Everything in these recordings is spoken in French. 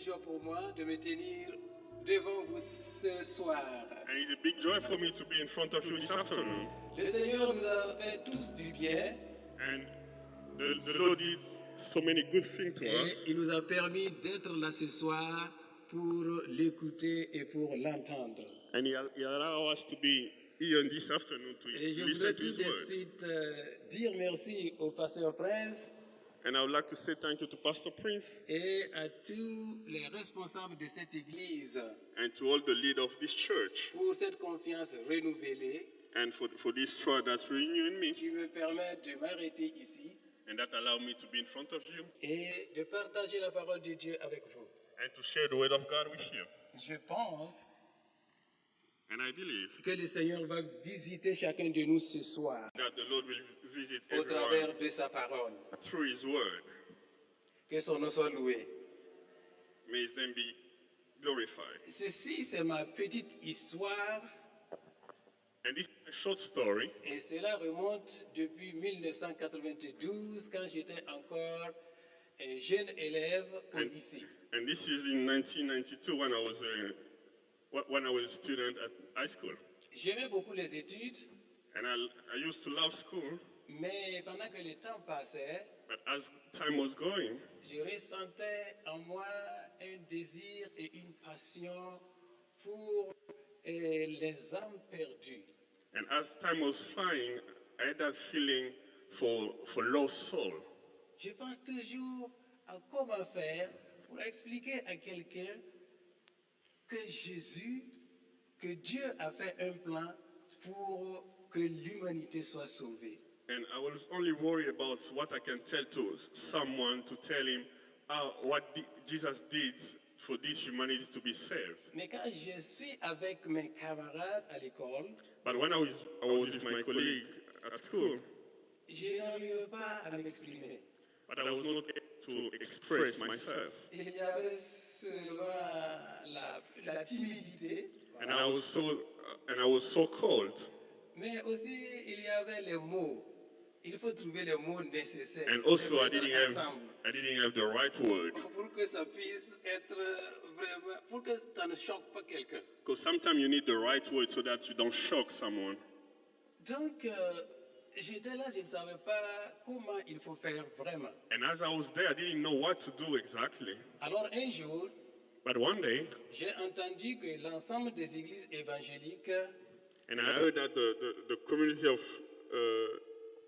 joie pour moi de me tenir devant vous ce soir. And it's a big joy for me to be in front of you this afternoon. Le Seigneur nous a fait tous du bien And the Lord did so many good things to et us. il nous a permis d'être là ce soir pour l'écouter et pour l'entendre. And he allowed us to be here this afternoon to Et je listen voudrais to tout His de word. suite dire merci au pasteur Prince And I would like to say thank you to Pastor Prince et à tous les responsables de cette église and to all the leaders of this church pour cette confiance renouvelée and for this trust that's renewing me qui me permet de m'arrêter ici and that allow me to be in front of you et de partager la parole de Dieu avec vous. and to share the word of God with you. Je pense And I believe que le Seigneur va visiter chacun de nous ce soir that the Lord will visit au travers everyone de sa parole. through His word. Que son nom soit loué. May His name be glorified. Ceci, c'est ma petite histoire And this is a short story, et cela remonte depuis 1992 quand j'étais encore un jeune élève au lycée. and this is in 1992 when I was a student at high school. J'aimais beaucoup les études, And I used to love school, mais pendant que le temps passait, but as time was going, je ressentais en moi un désir et une passion pour les âmes perdues. and as time was flying, I had that feeling for lost soul. Je pense toujours à comment faire pour expliquer à quelqu'un que Jésus, que Dieu a fait un plan pour que l'humanité soit sauvée. And I was only worried about what I can tell to someone to tell him what Jesus did for this humanity to be saved. Mais quand je suis avec mes camarades à l'école, But when I was with my colleague at school, je n'arrivais pas à m'exprimer. but I was not able to express myself. Il y avait seulement la timidité, And I was so cold. mais aussi il y avait les mots. Il faut trouver les mots nécessaires. And also les mettre ensemble I didn't have the right word. pour que ça puisse être vraiment, pour que ça ne choque pas quelqu'un. Because sometimes you need the right word so that you don't shock someone. Donc, j'étais là, je ne savais pas comment il faut faire vraiment. And as I was there, I didn't know what to do exactly. Alors, un jour, But one day, j'ai entendu que l'ensemble des églises évangéliques and I heard that the community of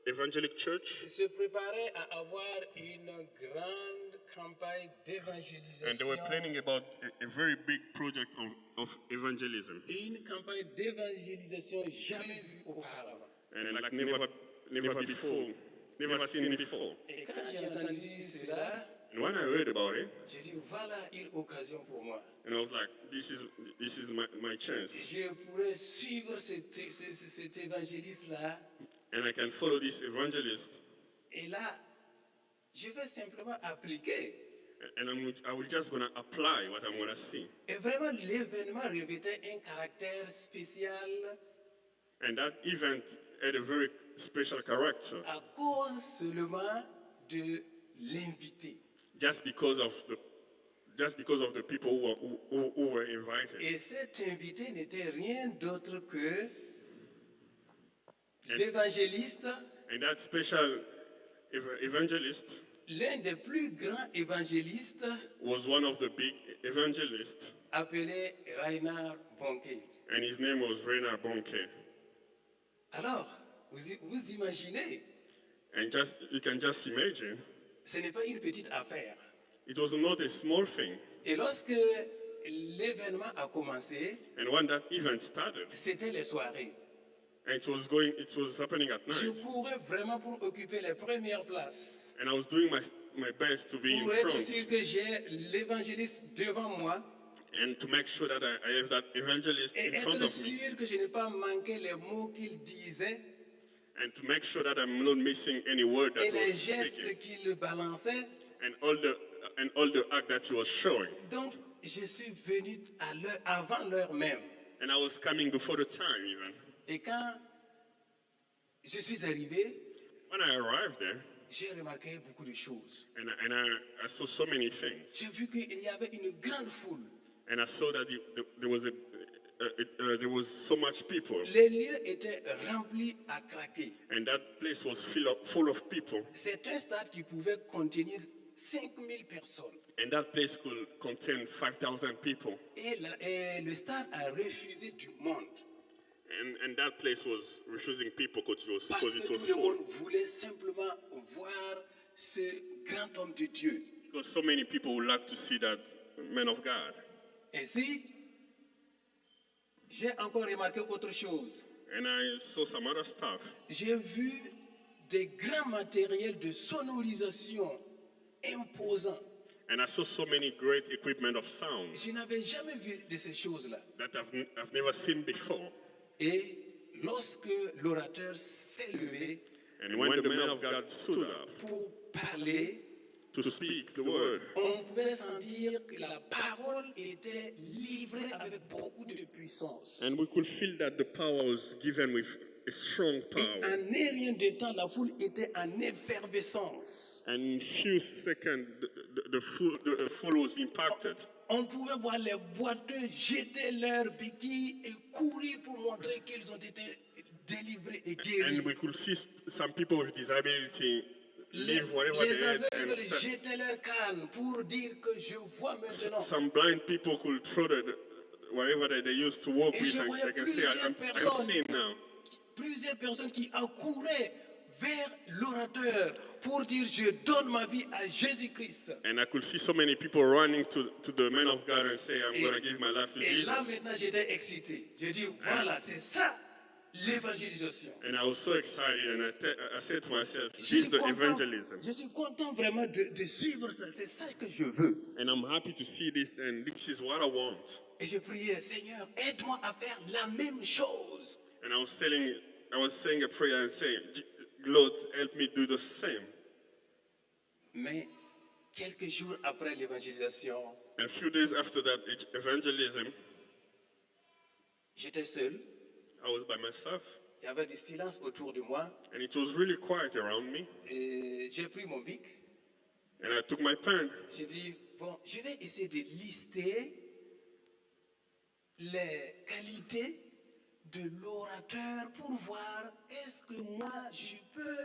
evangelic church, se préparaient à avoir une grande campagne and they d'évangélisation. were planning about a very big project of evangelism. Une campagne d'évangélisation jamais vue auparavant. And like never before, never seen before. Et quand j'ai entendu cela, And when I heard about it, j'ai dit voilà une occasion pour moi. and I was like, this is my chance. Je pourrais suivre cet évangéliste-là. And I can follow this evangelist, Et là, je vais simplement appliquer. and I will just gonna apply what I'm gonna see. Et vraiment, l'événement revêtait un caractère spécial And that event had a very special character, à cause seulement de l'invité. just because of the people who were invited. Et cet invité n'était rien d'autre que l'évangéliste, And that special evangelist l'un des plus grands évangélistes was one of the big evangelists, appelé Reinhard Bonnke. and his name was Reinhard Bonnke. Alors, vous imaginez, And you can just imagine, ce n'est pas une petite affaire. it was not a small thing. Et lorsque l'événement a commencé, And when that event started, c'était les soirées. and it was happening at Je night, courais vraiment pour occuper les premières places. and I was doing my best to be in Pour être front sûr que j'ai l'évangéliste devant moi and to make sure that I have that evangelist et in front être of me, sûr que je n'ai pas manqué les mots qu'il disait and to make sure that I'm not missing any word et that les was gestes speaking, qu'il balançait. and all the act that he was showing. Donc, je suis venu avant l'heure même. And I was coming before the time even. Et quand je suis arrivé, When I arrived there, j'ai remarqué beaucoup de choses. And I saw so many things. J'ai vu qu'il y avait une grande foule. And I saw that there was so much people. Les lieux étaient remplis à craquer. And that place was full of people. C'est un stade qui pouvait contenir 5000 personnes. And that place could contain 5,000 people. Et le stade a refusé du monde. And that place was refusing people because Parce it que was tout le full. monde voulait simplement voir ce grand homme de Dieu. Because so many people would like to see that man of God. Ainsi, j'ai encore remarqué autre chose. And I saw some other stuff. J'ai vu des grands matériels de sonorisation imposants. And I saw so many great equipment of sound Je n'avais jamais vu de ces choses-là. that I've never seen before. Et lorsque l'orateur s'est levé And when the man of God stood up pour parler, to speak the word, on pouvait sentir que la parole était livrée avec beaucoup de puissance. and we could feel that the power was given with a strong Et power. en un rien de temps, la foule était en effervescence. And in few seconds, the full was impacted. On pouvait voir les boiteux jeter leurs béquilles et courir pour montrer qu'ils ont été délivrés et guéris. And we could see some people with disability Les leave whatever they had and aveugles start. jetaient leurs cannes pour dire que je vois maintenant. Some blind people could throw whatever they used to walk Et with je and voyais they can say, I'm plusieurs seeing now. Plusieurs personnes qui accouraient vers l'orateur pour dire je donne ma vie à Jésus-Christ. And I could see so many people running to the man of God and say, I'm going to give my life to Et Jesus. là maintenant j'étais excité. Je dis voilà, c'est ça l'évangélisation. And I was so excited and I said to myself, Je this suis is the content, evangelism. je suis content vraiment de suivre ça. C'est ça que je veux. And I'm happy to see this and this is what I want. Et je priais, Seigneur, aide-moi à faire la même chose. And I was saying a prayer and saying, Lord, help me do the same. Mais quelques jours après l'évangélisation, And a few days after that evangelism, j'étais seul. I was by myself. Il y avait du silence autour de moi. And it was really quiet around me. Et j'ai pris mon bic. And I took my pen. J'ai dit, bon, je vais essayer de lister les qualités de l'orateur pour voir est-ce que moi je peux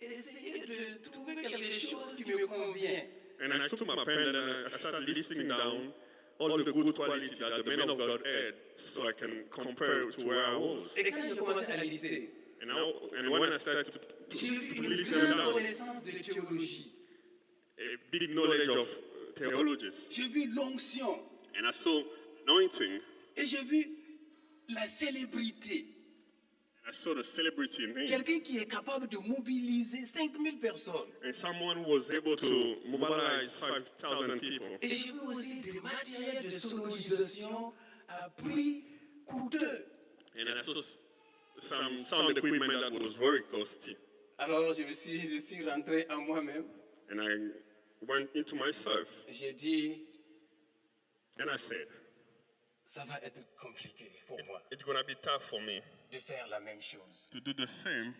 essayer de trouver quelque chose qui me convient. And I took my pen and I started listing down all the good qualities that the man of God had so I can compare to where I was. Et quand j'ai commencé à lister, And when I started to j'ai vu une list them grande down, connaissance de théologie. a big knowledge of theologies. J'ai vu l'onction And I saw anointing. et j'ai vu la célébrité. I saw the celebrity in him. Quelqu'un qui est capable de mobiliser 5000 personnes. And someone who was able to mobilize 5,000 people. Et j'ai vu aussi des matériels de sonorisation à prix coûteux. And I saw some sound equipment that was very costly. Alors je suis rentré en moi-même. And I went into myself J'ai dit, and I said, ça va être compliqué pour moi it's going to be tough for me de faire la même chose. to do the same.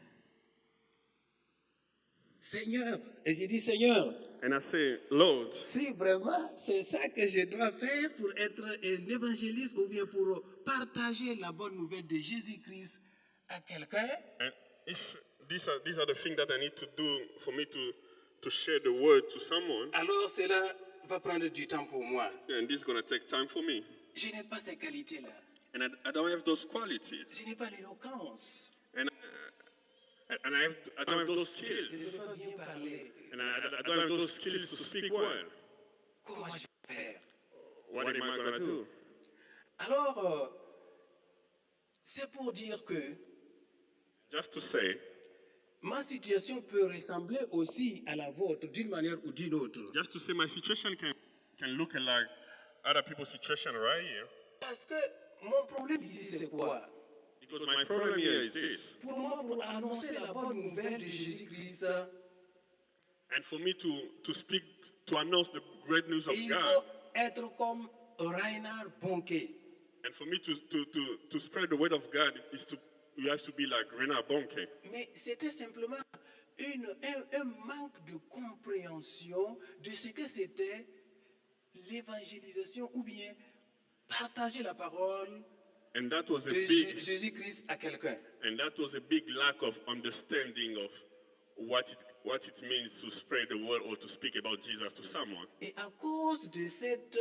Seigneur, et j'ai dit, Seigneur, And I say, Lord, si vraiment c'est ça que je dois faire pour être un évangéliste ou bien pour partager la bonne nouvelle de Jésus-Christ à quelqu'un, and if these are the things that I need to do for me to share the word to someone, alors cela va prendre du temps pour moi. and this is going to take time for me. Je n'ai pas ces qualités-là. And I don't have those qualities. Je n'ai pas l'éloquence. And I don't have those Je skills. ne peux pas bien parler. And I don't have those skills to speak well. Comment je vais faire? What am I going to do? Alors, c'est pour dire que Just to say, ma situation peut ressembler aussi à la vôtre d'une manière ou d'une autre. just to say my situation can look like other people's situation right here. Parce que mon problème ici, c'est quoi? Because my problem here is this. Pour moi, pour annoncer la bonne nouvelle de Jésus-Christ, And for me to speak, to announce the great news of il God, faut être comme Reinhard Bonnke. and for me to spread the word of God, you have to be like Renard Bonke. Mais c'était simplement un manque de compréhension de ce que c'était l'évangélisation ou bien partager la parole And that was a de big Jésus-Christ à quelqu'un. And that was a big lack of understanding of what it means to spread the word or to speak about Jesus to someone. Et à cause de cette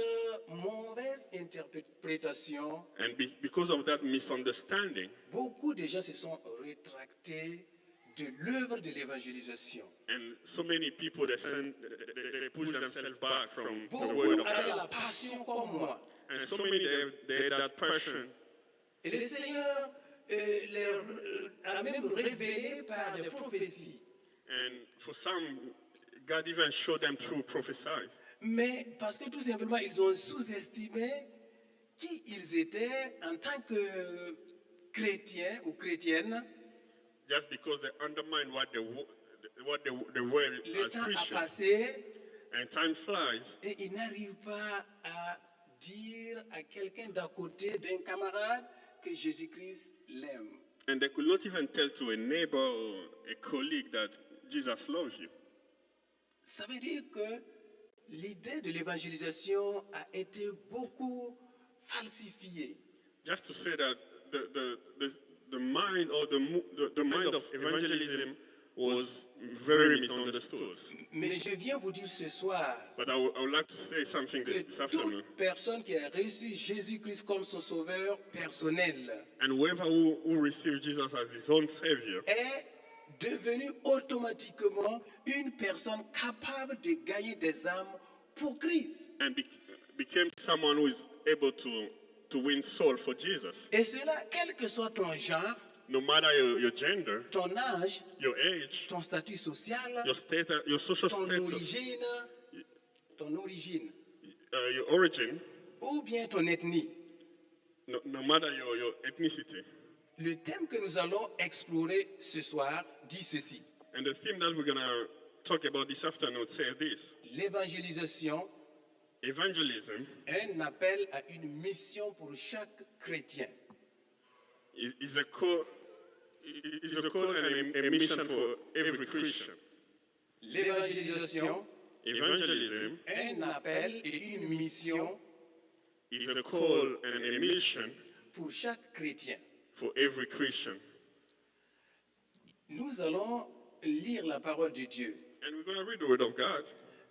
mauvaise interprétation, And because of that misunderstanding, beaucoup de gens se sont rétractés de l'œuvre de l'évangélisation. and so many people they push themselves back from the Beaucoup word of avaient God. la passion comme moi. And so many they had that passion. Et le Seigneur a même révélé par des prophéties. And for some, God even showed them through prophesying. Mais parce que tout simplement, ils ont sous-estimé qui ils étaient en tant que chrétiens ou chrétiennes. Just because they undermine what they were Le as temps a Christians. passé And time flies. et ils n'arrivent pas à dire à quelqu'un d'à côté, d'un camarade, que Jésus-Christ l'aime. And they could not even tell to a neighbor or a colleague that Jesus loves you. Ça veut dire que l'idée de l'évangélisation a été beaucoup falsifiée. Just to say that the mind or the mind of evangelism was very misunderstood. Mais je viens vous dire ce soir But I would like to say something que this afternoon. toute personne qui a reçu Jésus-Christ comme son sauveur personnel And whoever who received Jesus as his own Savior est devenue automatiquement une personne capable de gagner des âmes pour Christ. and became someone who is able to win soul for Jesus. Et cela, quel que soit ton genre, No matter your gender, ton âge, your age, ton statut social, your status, your social ton status, origine, your origin, ou bien ton ethnie. no matter your ethnicity. Le thème que nous allons explorer ce soir dit ceci. And the theme that we're going to talk about this afternoon says this. L'évangélisation, Evangelism un appel à une mission pour chaque chrétien. is a call and a mission for every Christian. L'évangélisation, Evangelism un appel et une mission is a call and a mission pour chaque chrétien. for every Christian. Nous allons lire la parole de Dieu. And we're going to read the Word of God.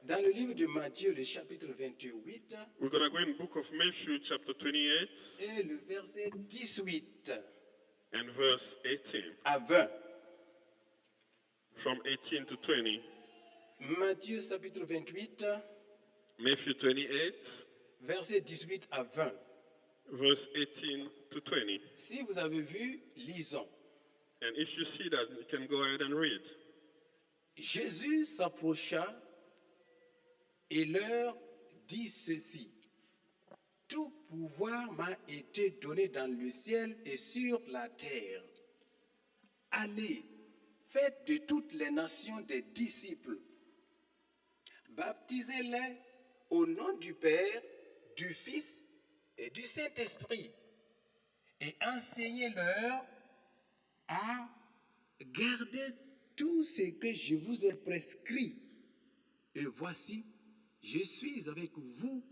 Dans le livre de Matthieu, le chapitre 28, We're going to go in the book of Matthew, chapter 28, et le verset 18 and verse 18. à 20. From 18 to 20. Matthieu, chapitre 28, Matthew 28, verset 18 à 20. verse 18 to 20. Si vous avez vu, lisons. And if you see that, you can go ahead and read. Jésus s'approcha et leur dit ceci. Tout pouvoir m'a été donné dans le ciel et sur la terre. Allez, faites de toutes les nations des disciples. Baptisez-les au nom du Père, du Fils et du Saint-Esprit. Et enseignez-leur à garder tout ce que je vous ai prescrit. Et voici, je suis avec vous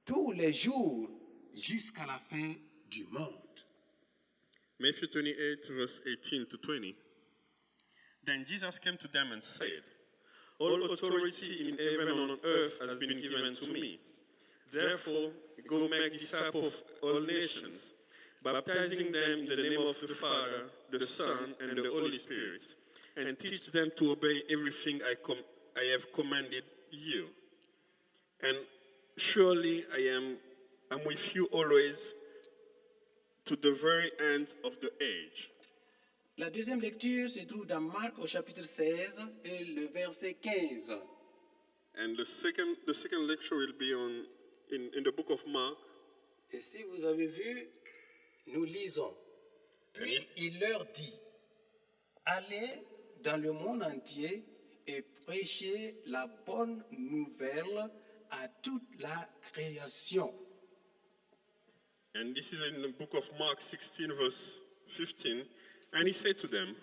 tous les jours jusqu'à la fin du monde. Matthew 28, verse 18 to 20. Then Jesus came to them and said, All authority in heaven and on earth has been given to me. Therefore, go make disciples of all nations, baptizing them in the name of the Father, the Son, and the Holy Spirit, and teach them to obey everything I have commanded you. And surely I'm with you always to the very end of the age. La deuxième lecture se trouve dans Marc au chapitre 16 et le verset 15. And the second lecture will be in the book of Mark. Et si vous avez vu, nous lisons. Puis il leur dit, allez dans le monde entier et prêchez la bonne nouvelle à toute la création. And this is in the book of Mark 16, verse 15. And he said to them,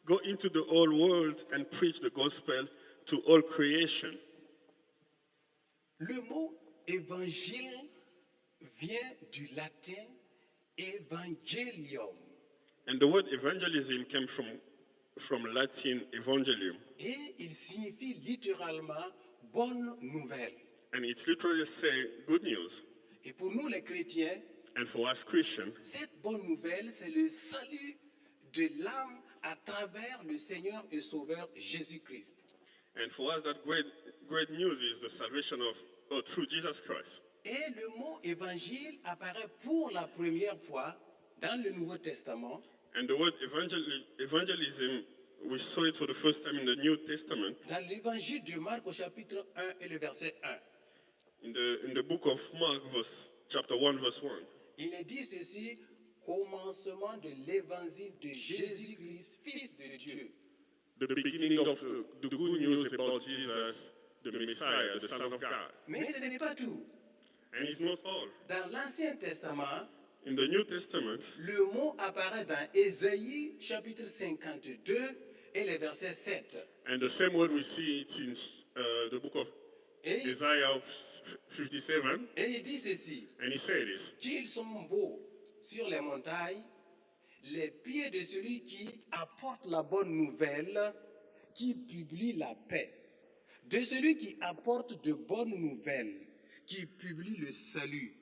Go into the whole world and preach the gospel to all creation. Le mot évangile vient du latin evangelium And the word evangelism came from Latin evangelium. et il signifie littéralement bonne nouvelle. And it literally says good news. Et pour nous les chrétiens, And for us Christians, cette bonne nouvelle, c'est le salut de l'âme à travers le Seigneur et Sauveur Jésus-Christ. and for us that great news is the salvation through Jesus Christ. Et le mot évangile apparaît pour la première fois dans le Nouveau Testament And the word evangelism, we saw it for the first time in the New Testament, dans l'évangile de Marc au chapitre 1 et le verset 1. in the book of Mark, chapter 1, verse 1. Il est dit ceci, commencement de l'évangile de Jésus-Christ, Fils de Dieu. The beginning of the good news about Jesus, the Messiah, the Son of God. Mais ce n'est pas tout. And it's not all. Dans l'Ancien Testament, In the New Testament, le mot apparaît dans Ésaïe chapitre 52 et le verset 7. and the same word we see it in the book of Et, Isaiah 57, et il dit ceci, and he said this. qu'ils sont beaux sur les montagnes, les pieds de celui qui apporte la bonne nouvelle, qui publie la paix. De celui qui apporte de bonnes nouvelles, qui publie le salut.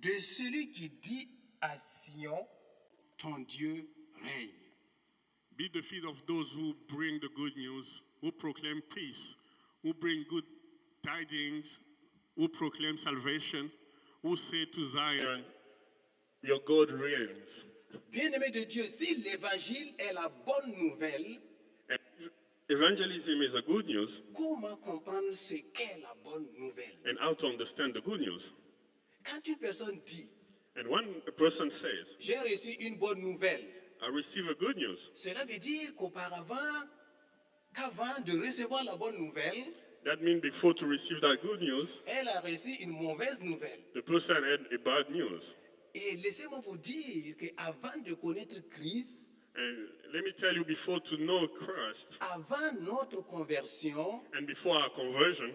De celui qui dit à Sion, ton Dieu règne. Be the feet of those who bring the good news, who proclaim peace, who bring good tidings, who proclaim salvation, who say to Zion, your God reigns. Bien-aimé de Dieu, si l'évangile est la bonne nouvelle, And evangelism is a good news, comment comprendre ce qu'est la bonne nouvelle? and how to understand the good news. Quand une personne dit, And when a person says, j'ai reçu une bonne nouvelle, I receive a good news, cela veut dire qu'avant de recevoir la bonne nouvelle, that means before to receive that good news, elle a reçu une mauvaise nouvelle. the person had a bad news. Et laissez-moi vous dire qu'avant de connaître Christ, And let me tell you, before to know Christ, avant notre conversion, and before our conversion,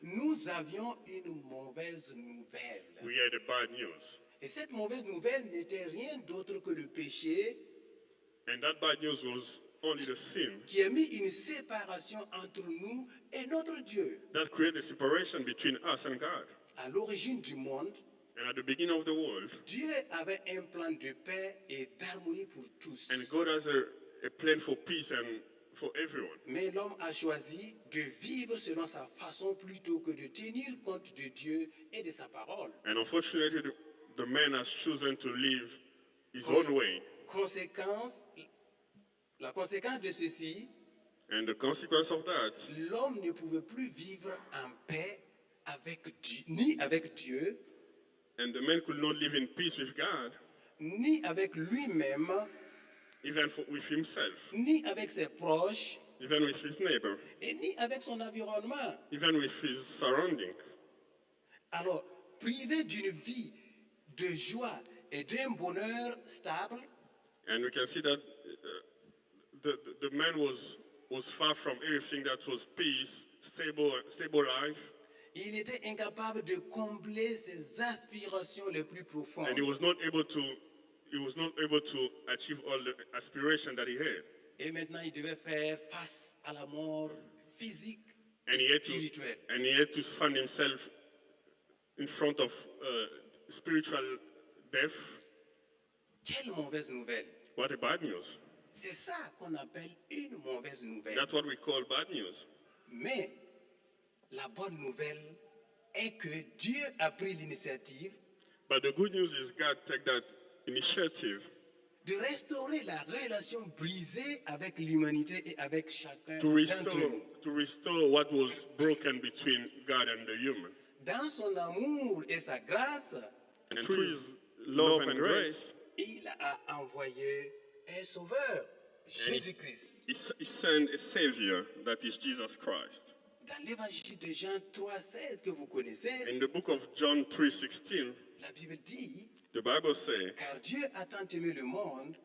nous avions une mauvaise nouvelle. we had a bad news. Et cette mauvaise nouvelle n'était rien d'autre que le péché And that bad news was only the sin qui a mis une séparation entre nous et notre Dieu. that created a separation between us and God. À l'origine du monde, And at the beginning of the world, Dieu avait un plan de paix et d'harmonie pour tous. and God has a plan for peace and for everyone. Mais l'homme a choisi de vivre selon sa façon plutôt que de tenir compte de Dieu et de sa parole. And unfortunately, the man has chosen to live his own way. La conséquence de ceci, And the consequence of that, l'homme ne pouvait plus vivre en paix ni avec Dieu, and the man could not live in peace with God, ni avec lui-même, even with himself, ni avec ses proches, even with his neighbor, et ni avec son environnement. even with his surrounding. Alors, privé d'une vie de joie et d'un bonheur stable, And we can see that the man was far from everything that was peace, stable life, il était incapable de combler ses aspirations les plus profondes. and he was not able to achieve all the aspiration that he had. Et maintenant, il devait faire face à la mort physique And et he spirituelle. had to find himself in front of spiritual death. Quelle mauvaise nouvelle! What a bad news. C'est ça qu'on appelle une mauvaise nouvelle. That's what we call bad news. Mais la bonne nouvelle est que Dieu a pris l'initiative But the good news is God took that initiative de restaurer la relation brisée avec l'humanité et avec chacun to d'entre nous. restore what was broken between God and the human. Dans son amour et sa grâce, And through his love and grace, il a envoyé un sauveur, Jésus-Christ. he sent a Savior that is Jesus Christ. Dans l'évangile de Jean 3,16 que vous connaissez, In the book of John 3:16, la Bible dit, the Bible says, car Dieu a tant aimé le monde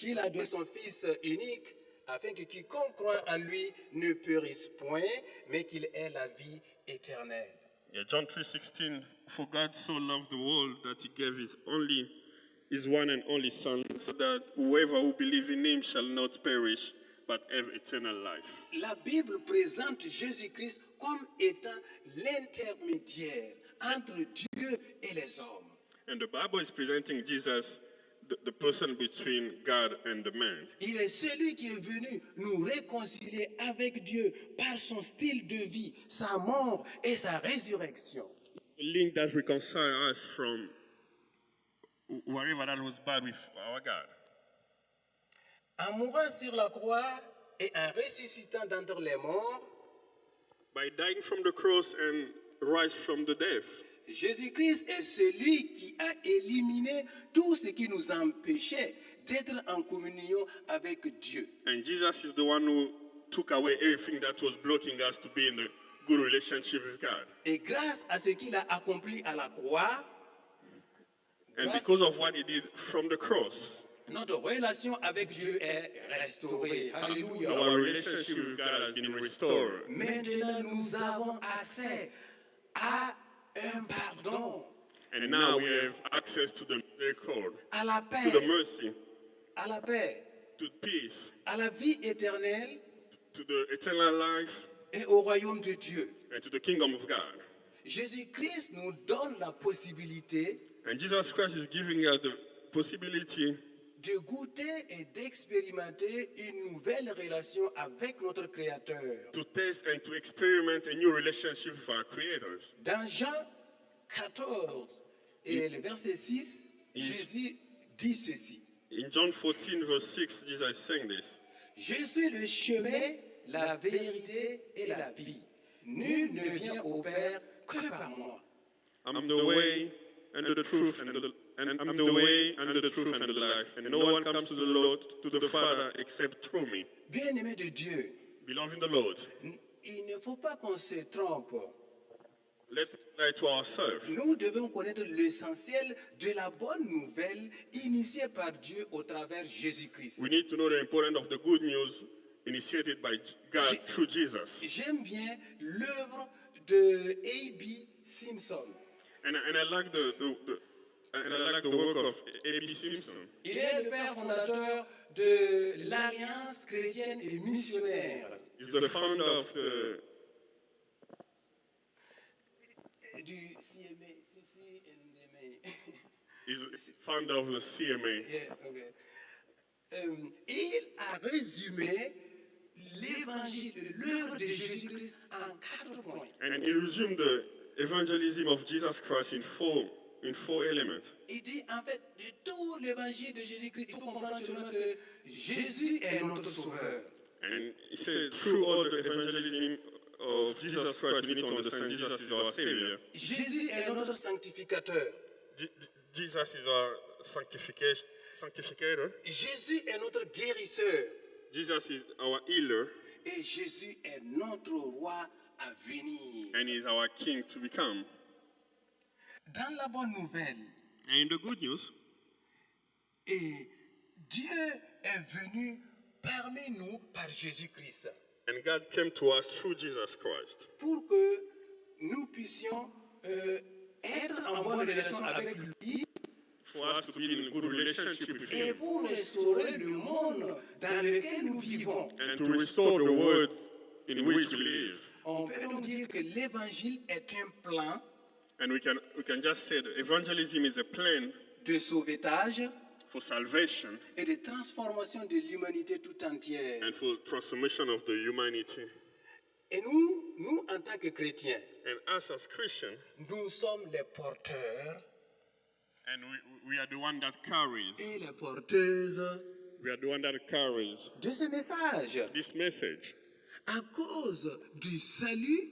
qu'il a donné son Fils unique, afin que quiconque croit en lui ne périsse point, mais qu'il ait la vie éternelle. Yeah, John 3:16, for God so loved the world that he gave his one and only Son, so that whoever who believes in him shall not perish, but have eternal life. La Bible présente Jésus-Christ comme étant l'intermédiaire entre Dieu et les hommes. And the Bible is presenting Jesus, the person between God and the man. Il est celui qui est venu nous réconcilier avec Dieu par son style de vie, sa mort et sa résurrection. A link that reconciles us from whatever that was bad with our God. En mourant sur la croix et en ressuscitant d'entre les morts, By dying from the cross and rise from the death, Jésus-Christ est celui qui a éliminé tout ce qui nous empêchait d'être en communion avec Dieu. and Jesus is the one who took away everything that was blocking us to be in a good relationship with God. Et grâce à ce qu'il a accompli à la croix, And because of what he did from the cross, notre relation avec Dieu est restaurée. Alléluia. our relationship with God has been restored. Maintenant, nous avons accès à un pardon, And now we have access to the misericord, à la to paix, the mercy, à la paix, to peace, à la vie éternelle to the eternal life, et au royaume de Dieu. and to the kingdom of God. Jésus-Christ nous donne la possibilité And Jesus Christ is giving us the possibility de goûter et d'expérimenter une nouvelle relation avec notre Créateur. to taste and to experiment a new relationship with our creators. Dans Jean 14 et le verset 6, Jésus dit ceci. In John 14, verse 6, Jesus is saying this. Je suis le chemin, la vérité et la vie. Nul ne vient au Père que par moi. I'm the way and the truth and I'm the way and the truth and the life. And no one comes to the Lord, to the Father, except through me. Bien-aimés de Dieu, Beloved in the Lord, il ne faut pas qu'on se trompe. let's lie to ourselves. Nous devons connaître l'essentiel de la bonne nouvelle initiée par Dieu au travers Jésus-Christ. We need to know the importance of the good news initiated by God through Jesus. J'aime bien l'œuvre de A.B. Simpson. And I like the work of A.B. Simpson. Il est le père fondateur de l'Alliance chrétienne et missionnaire. He's the founder of Du CMA, CCNMA. he's the founder of the CMA. Yeah, okay. Il a résumé l'évangile, l'œuvre de Jésus-Christ en 4 points. And he resumed the evangelism of Jesus Christ in four elements. Il dit en fait de tout l'évangile de Jésus-Christ, il faut comprendre seulement que Jésus est notre sauveur. And he said, through all the evangelism of Jesus Christ, we need to understand Jesus is our Savior. Jésus est notre sanctificateur. Jesus is our sanctificator. Jésus est notre guérisseur. Jesus is our healer, Et Jésus est notre roi à venir. and he is our King to become. Dans la bonne nouvelle, And in the good news, et Dieu est venu parmi nous par Jésus-Christ and God came to us through Jesus Christ, pour que nous puissions être en bonne relation avec lui for us to be in a good relationship with et him, pour restaurer le monde dans lequel nous vivons. and to restore the world in which we live. On peut donc dire que l'évangile est un plan And we can just say that evangelism is a plan de sauvetage for salvation et de transformation de l'humanité tout entière. and for transformation of the humanity. Et nous en tant que chrétiens, And us as Christians, nous sommes les porteurs and we are the one that carries, et les porteuses we are the one that carries de ce message. this message. À cause du salut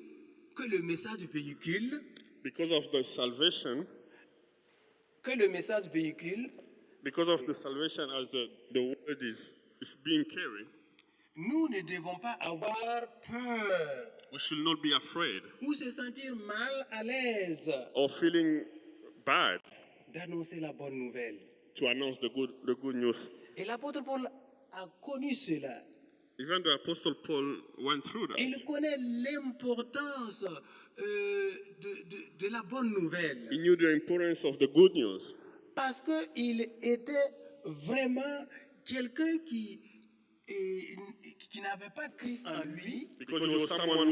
que le message véhicule, Because of the salvation, because of the salvation as the word is being carried, nous ne devons pas avoir peur we should not be afraid ou se sentir mal à l'aise or feeling bad d'annoncer la bonne nouvelle. to announce the good news Et l'apôtre Paul a connu cela. Even the Apostle Paul went through Et il that. connaît l'importance de la bonne He nouvelle. knew the importance of the good news Parce qu'il était vraiment quelqu'un qui n'avait pas Christ en lui. because he was someone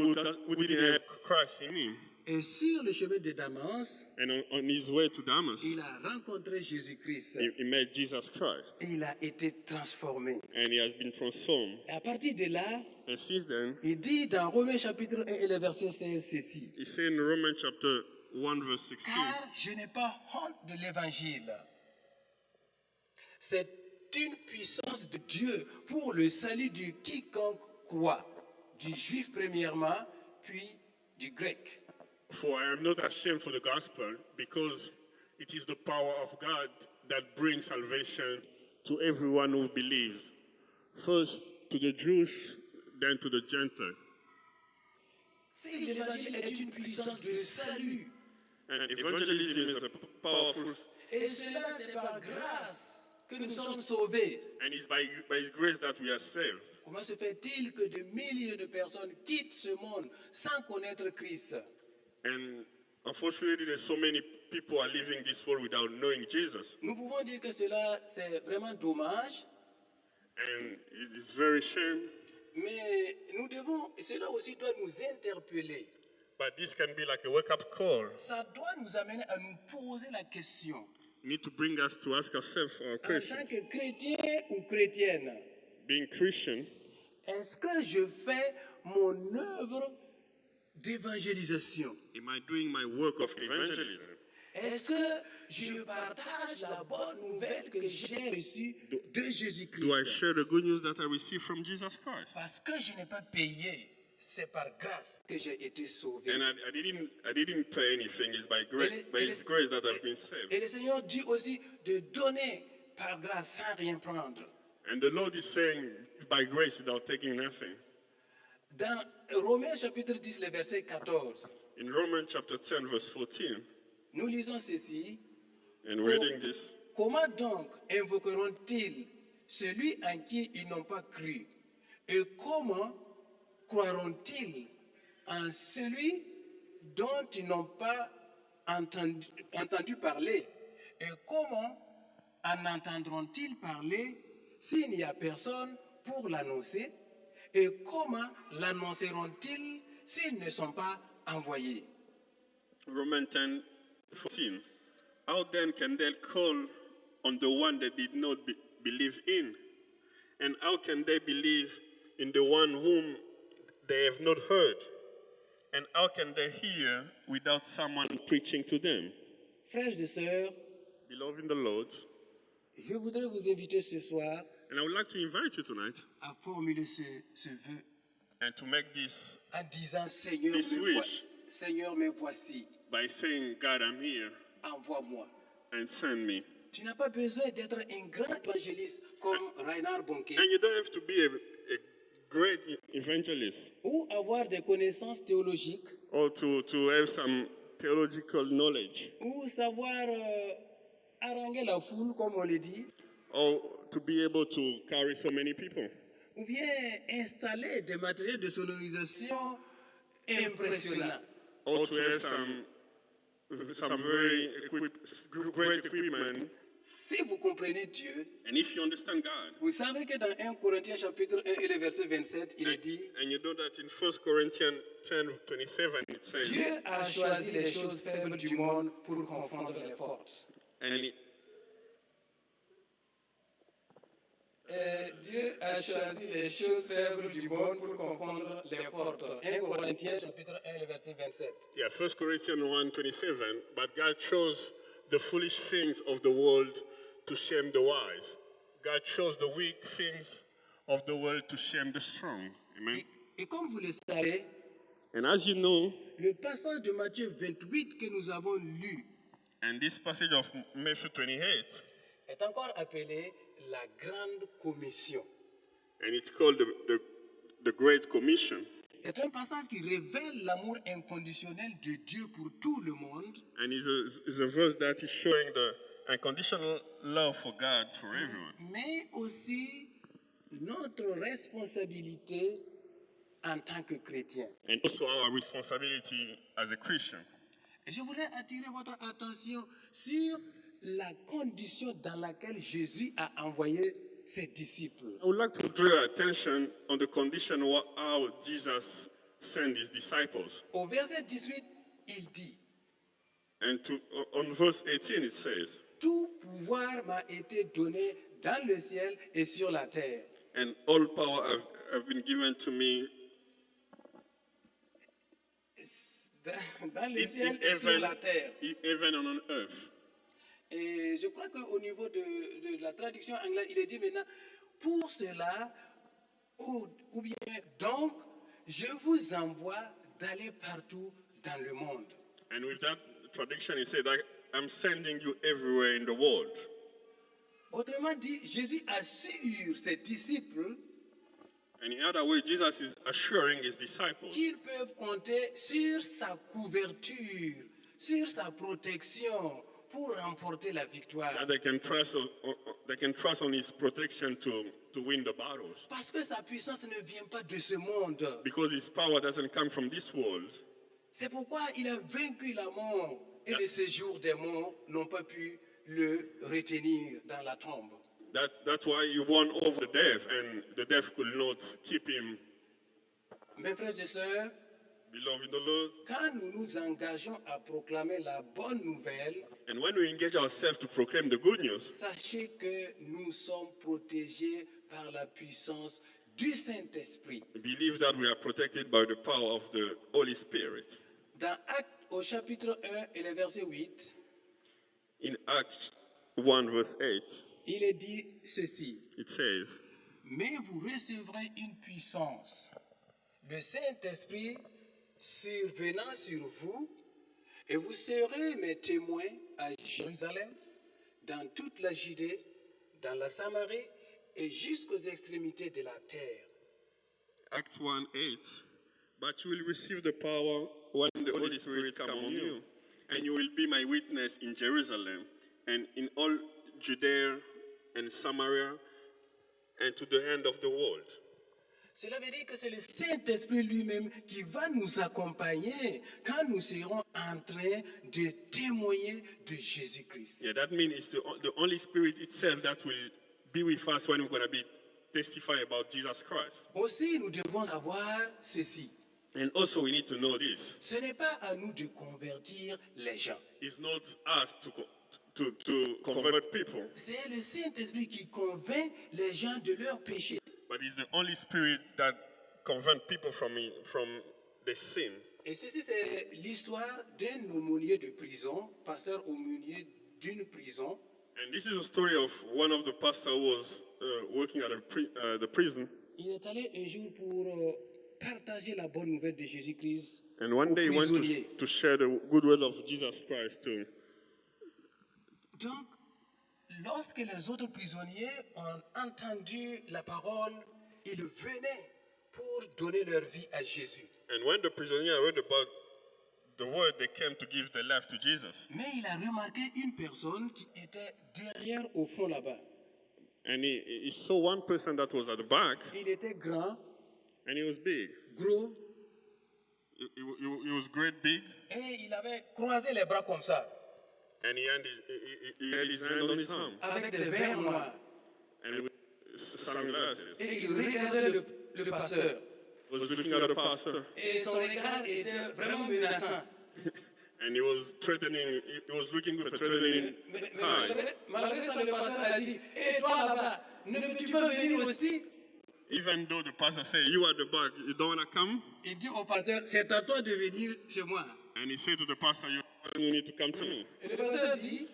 who didn't have Christ in him. Et sur le chemin de Damas, And on his way to Damas, il a rencontré Jésus-Christ. he met Jesus Christ. Et il a été transformé. And he has been transformed. Et à partir de là, And since then, il dit dans Romains chapitre 1 et le verset 16 ceci. he said in Romans chapter 1 verse 16, Car je n'ai pas honte de l'évangile. C'est une puissance de Dieu pour le salut de quiconque croit, du juif premièrement, puis du grec. for I am not ashamed for the gospel, because it is the power of God that brings salvation to everyone who believes. First to the Jews, then to the Gentile. Si l'évangile est une puissance de salut, And evangelism is a powerful, et cela c'est par grâce que nous sommes sauvés. and it's by his grace that we are saved. Comment se fait-il que de milliers de personnes quittent ce monde sans connaître Christ? And unfortunately, there's so many people are living this world without knowing Jesus. Nous pouvons dire que cela c'est vraiment dommage, And it's very shame, mais nous devons, et cela aussi doit nous interpeller. but this can be like a wake-up call. Ça doit nous amener à nous poser la question. We need to bring us to ask ourselves our En tant questions. que chrétien ou chrétienne, Being Christian, est-ce que je fais mon œuvre d'évangélisation? am I doing my work of evangelism? Est-ce que je partage la bonne nouvelle que j'ai reçue de Do I Jésus-Christ? share the good news that I received from Jesus Christ? Parce que je n'ai pas payé, c'est par grâce que j'ai été sauvé. And I didn't pay anything. It's by grace, by His grace that I've been saved. Et le Seigneur dit aussi de donner par grâce sans rien prendre. And the Lord is saying, by grace without taking nothing. Dans Romains chapitre 10, le verset 14, In Romans chapter 10, verse 14, nous lisons ceci. and reading this, Comment donc invoqueront-ils celui en qui ils n'ont pas cru? Et comment croiront-ils en celui dont ils n'ont pas entendu parler? Et comment en entendront-ils parler s'il n'y a personne pour l'annoncer? Et comment l'annonceront-ils s'ils ne sont pas envoyés? Romans 10, 14. How then can they call on the one they did not believe in? And how can they believe in the one whom they have not heard? And how can they hear without someone preaching to them? Frères et sœurs, Beloved in the Lord, je voudrais vous inviter ce soir and I would like to invite you tonight à formuler ce vœu and to make this en disant Seigneur, This wish. Seigneur, me voici, by saying, God, I'm here, envoie-moi. and send me. Tu n'as pas besoin d'être un grand évangéliste comme Reinhard Bonnke And you don't have to be a great evangelist ou avoir des connaissances théologiques or to have some theological knowledge ou savoir haranguer la foule, comme on le dit, or to be able to carry so many people ou bien installer des matériels de sonorisation impressionnants. or to have some very great equipment. Si vous comprenez Dieu, And if you understand God, vous savez que dans 1 Corinthiens chapitre 1 et le verset 27, il est dit and you know that in 1 Corinthians 10:27 it says, Dieu a choisi les choses faibles du monde pour confondre les fortes. and Dieu a choisi les choses faibles du monde pour confondre les fortes. 1 Corinthiens chapitre 1, le verset 27. yeah, 1 Corinthians 1:27, but God chose the foolish things of the world to shame the wise. God chose the weak things of the world to shame the strong. Amen. Et comme vous le savez, And as you know, le passage de Matthieu 28 que nous avons lu and this passage of Matthew 28, est encore appelé la Grande Commission. and it's called the Great Commission. C'est un passage qui révèle l'amour inconditionnel de Dieu pour tout le monde And it's a verse that is showing the unconditional love for God for everyone, mais aussi notre responsabilité en tant que chrétien. and also our responsibility as a Christian. Et je voudrais attirer votre attention sur la condition dans laquelle Jésus a envoyé ses disciples. I would like to draw your attention on the condition how Jesus sent his disciples. Au verset 18, il dit, And on verse 18 it says, tout pouvoir m'a été donné dans le ciel et sur la terre. and all power have been given to me Dans le in ciel et sur la terre. heaven and on earth. Et je crois qu'au niveau de la traduction anglaise, il est dit maintenant, pour cela, ou bien donc, je vous envoie d'aller partout dans le monde. And with that tradition, he said, I'm sending you everywhere in the world. Autrement dit, Jésus assure ses disciples And in other words, Jesus is assuring his disciples qu'ils peuvent compter sur sa couverture, sur sa protection pour remporter la victoire. that they can trust on his protection to win the battles. Parce que sa puissance ne vient pas de ce monde. Because his power doesn't come from this world. C'est pourquoi il a vaincu la mort et le séjour des morts n'ont pas pu le retenir dans la tombe. That's why he won over death, and the death could not keep him. Mes frères et sœurs, Beloved in the Lord, quand nous nous engageons à proclamer la bonne nouvelle, and when we engage ourselves to proclaim the good news, sachez que nous sommes protégés par la puissance du Saint-Esprit. believe that we are protected by the power of the Holy Spirit. Dans Actes au chapitre 1 et le verset 8, In Acts 1 verse 8, il est dit ceci. it says, Mais vous recevrez une puissance, le Saint-Esprit survenant sur vous, et vous serez mes témoins à Jérusalem, dans toute la Judée, dans la Samarie et jusqu'aux extrémités de la terre. Acts 1 8, but you will receive the power when the Holy Spirit come on you, and you will be my witness in Jerusalem and in all Judea and Samaria and to the end of the world. Cela veut dire que c'est le Saint-Esprit lui-même qui va nous accompagner quand nous serons en train de témoigner de Jésus-Christ. Yeah, that means it's the Holy Spirit itself that will be with us when we're going to be testify about Jesus Christ. Aussi, nous devons savoir ceci. And also we need to know this. Ce n'est pas à nous de convertir les gens. It's not us to convert people, C'est le Saint-Esprit qui convainc les gens de leur péché. but it's the Holy Spirit that convert people from the sin. Et ceci, c'est l'histoire d'un aumônier de prison, pasteur aumônier d'une prison, And this is a story of one of the pastors who was working at the prison. Il est allé un jour pour partager la bonne nouvelle de Jésus-Christ And one aux day he went prisonniers. to share the good word of Jesus Christ to. Donc, lorsque les autres prisonniers ont entendu la parole, ils venaient pour donner leur vie à Jésus. And when the prisoner heard about the word, they came to give their life to Jesus. Mais il a remarqué une personne qui était derrière au fond là-bas. And he saw one person that was at the back, Il était grand, and he was big. gros, He was great big, et il avait croisé les bras comme ça, and he had his hand on his arm, avec des verres noirs. and with sunglasses. Et il regardait le pasteur. He was looking at the pastor, Et son regard était vraiment menaçant. and he was threatening. He was looking with a threatening eyes. Malgré ça, le pasteur a dit, et toi là-bas, ne veux-tu pas venir aussi? Even though the pastor said, "You at the back, you don't want to come," Il dit au pasteur, c'est à toi de venir chez moi. and he said to the pastor, "You need to come to me." Et le pasteur dit,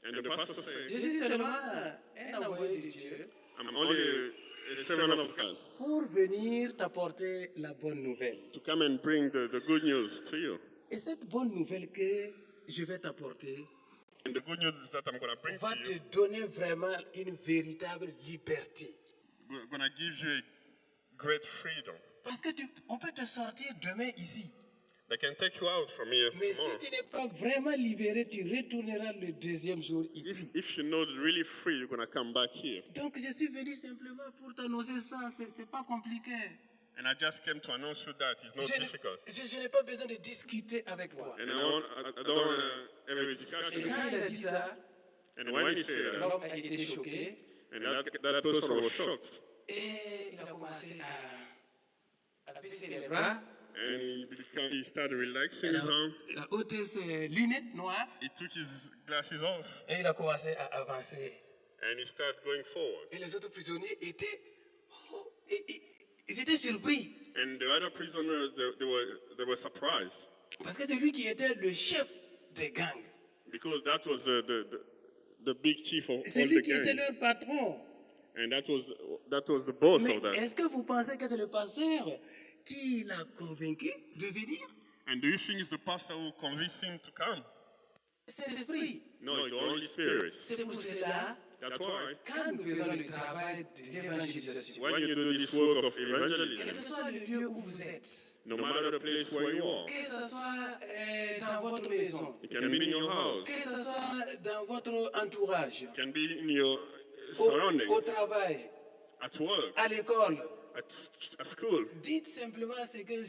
And the pastor said, je suis seulement un envoyé de Dieu "I'm only a servant of God pour venir t'apporter la bonne nouvelle. to come and bring the good news to you." Et cette bonne nouvelle que je vais t'apporter And the good news is that I'm going to bring va to te you, donner vraiment une véritable liberté. going to give you a great freedom. Parce que on peut te sortir demain ici. They can take you out from here Mais tomorrow. si tu n'es pas vraiment libéré, tu retourneras le deuxième jour ici. If you're not really free, you're going to come back here. Donc je suis venu simplement pour t'annoncer ça, c'est pas compliqué. And I just came to announce you that it's not difficult. Je n'ai pas besoin de discuter avec toi. And I don't want to have a Et discussion. quand il a dit ça, And when he said that, l'homme a été choqué and that person was shocked. et il a commencé à baisser les bras. And he started relaxing his arm. Il a ôté ses lunettes noires He took his glasses off et il a commencé à avancer. and he started going forward. Et les autres prisonniers étaient, ils étaient surpris And the other prisoners, they were surprised parce que c'est lui qui était le chef des gangs. because that was the big chief of C'est all lui the qui était gang. leur patron. And that was the boss Mais of that. est-ce que vous pensez que c'est le pasteur qui l'a convaincu de venir? And do you think it's the pastor who convinced him to come? C'est l'esprit. No, it's the Holy Spirit. C'est pour cela, That's why quand nous faisons le travail de l'évangélisation, when you do this work of quel que evangelism, soit le lieu où vous êtes, no matter the place where you are, que ce soit dans votre maison, it can be in your house, que ce soit dans votre entourage, it can be in your au surroundings, travail, at work, à l'école, at school. dites simplement ce que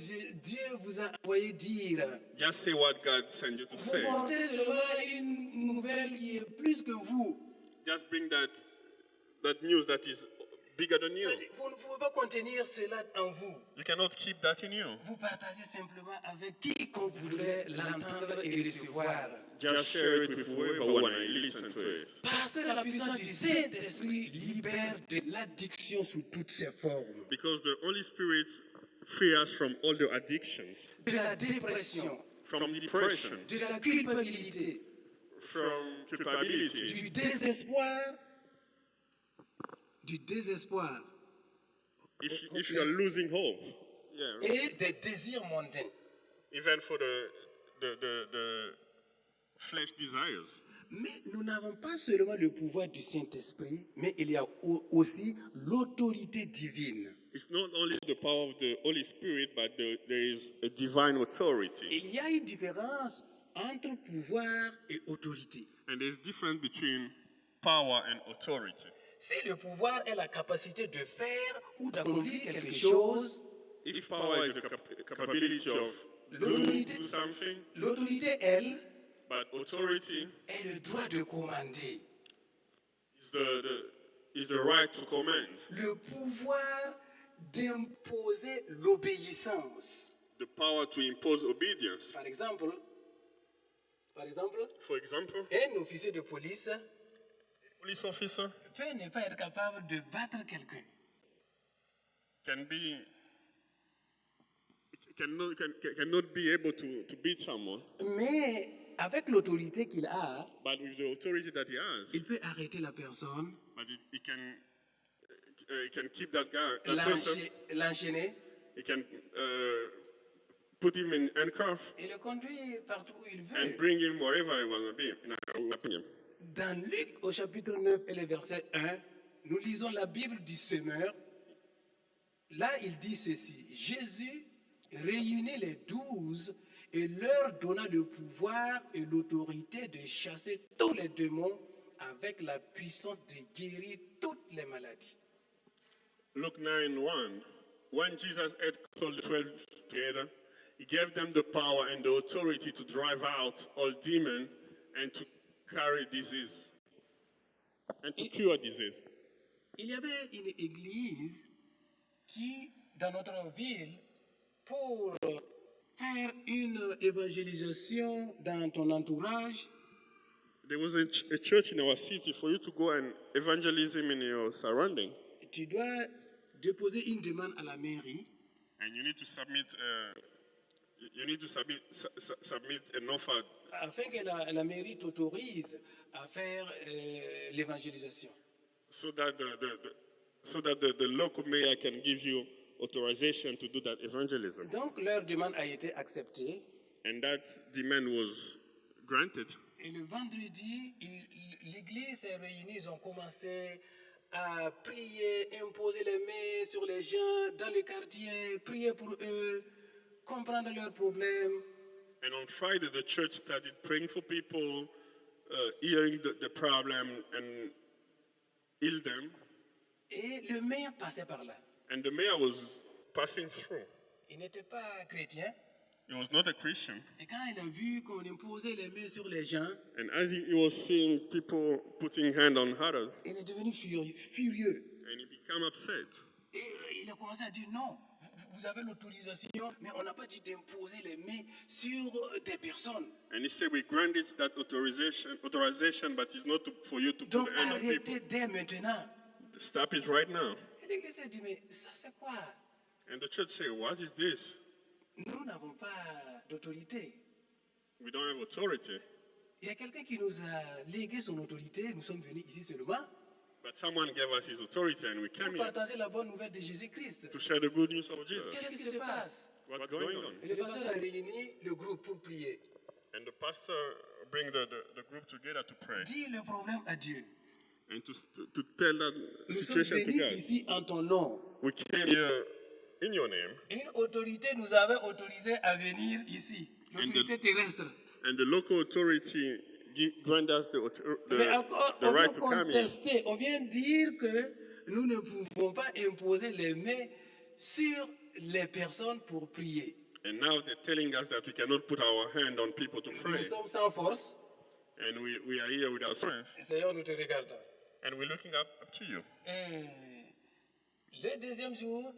Dieu vous a envoyé dire. Just say what God sent you to Vous say. portez seulement une nouvelle qui est plus que vous. Just bring that news that is bigger than you. C'est-à-dire, vous ne pouvez pas contenir cela en vous. You cannot keep that in you. Vous partagez simplement avec quiconque voudrait l'entendre et recevoir. Just share it with whoever want to listen to it. Parce que la puissance du Saint-Esprit libère de l'addiction sous toutes ses formes. Because the Holy Spirit frees us from all the addictions, De la dépression, from depression, de la culpabilité, from culpability, du désespoir. Du désespoir if you are losing hope, yeah, et des désirs mondains. even for the flesh desires. Mais nous n'avons pas seulement le pouvoir du Saint-Esprit, mais il y a aussi l'autorité divine. It's not only the power of the Holy Spirit, but there is a divine authority. Il y a une différence entre pouvoir et autorité. And there's difference between power and authority. Si le pouvoir est la capacité de faire ou d'accomplir quelque chose, If power is a capability of do something, l'autorité, elle, but authority est le droit de commander. is the right to command, Le pouvoir d'imposer l'obéissance. the power to impose obedience. Par exemple, For example, un officier de police police officer peut ne pas être capable de battre quelqu'un. cannot be able to beat someone, Mais avec l'autorité qu'il a, but with the authority that he has, il peut arrêter la personne, but he can keep that guy, that person, l'enchaîner he can put him in handcuff et le conduire partout où il and veut. bring him wherever he want to be. Dans Luc au chapitre 9 et le verset 1, nous lisons la Bible du semeur. Là, il dit ceci. Jésus réunit les 12 et leur donna le pouvoir et l'autorité de chasser tous les démons avec la puissance de guérir toutes les maladies. Luke 9:1. When Jesus had called the 12 together, he gave them the power and the authority to drive out all demons and to carry disease and to cure disease. Il y avait une église qui, dans notre ville, pour faire une évangélisation dans ton entourage, There was a church in our city for you to go and evangelism in your surrounding, tu dois déposer une demande à la mairie and you need to submit. Submit an offer afin que la mairie t'autorise à faire l'évangélisation. so that the local mayor can give you authorization to do that evangelism, Donc leur demande a été acceptée. and that demand was granted. Et le vendredi, l'église s'est réunie, ils ont commencé à prier, imposer les mains sur les gens dans le quartier, prier pour eux, comprendre leurs problèmes. And on Friday, the church started praying for people, hearing the problem and heal them. Et le maire passait par là. And the mayor was passing through. Il n'était pas chrétien. He was not a Christian. Et quand il a vu qu'on imposait les mains sur les gens, And as he was seeing people putting hand on others, il est devenu furieux. and he became upset. Et il a commencé à dire non, vous avez l'autorisation, mais on n'a pas dit d'imposer les mains sur des personnes. And he said, we granted that authorization, but it's not for you to Donc put hand on people. arrêtez dès maintenant. Stop it right now. Et l'église a dit, mais ça c'est quoi? And the church said, what is this? Nous n'avons pas d'autorité. We don't have authority. Il y a quelqu'un qui nous a légué son autorité, nous sommes venus ici seulement But someone gave us his authority and we pour came here partager la bonne nouvelle de Jésus-Christ. to share the good news of Jesus. Qu'est-ce qui se passe? What's going on? Et le pasteur a réuni le groupe pour prier. And the pastor bring the group together to pray Dis le problème à Dieu. and to tell that Nous sommes situation to venus God. ici en ton nom. We came here in your name, Une autorité nous avait autorisé à venir ici. L'autorité terrestre. and the local authority grant us Mais encore, the on right veut to come here. contester. On vient dire que nous ne pouvons pas imposer les mains sur les personnes pour prier. And now they're telling us that we cannot put our hand on people to Nous pray. sommes sans force. And we are here without strength. Seigneur, nous te regardons. And we're looking up to you. Et le deuxième jour,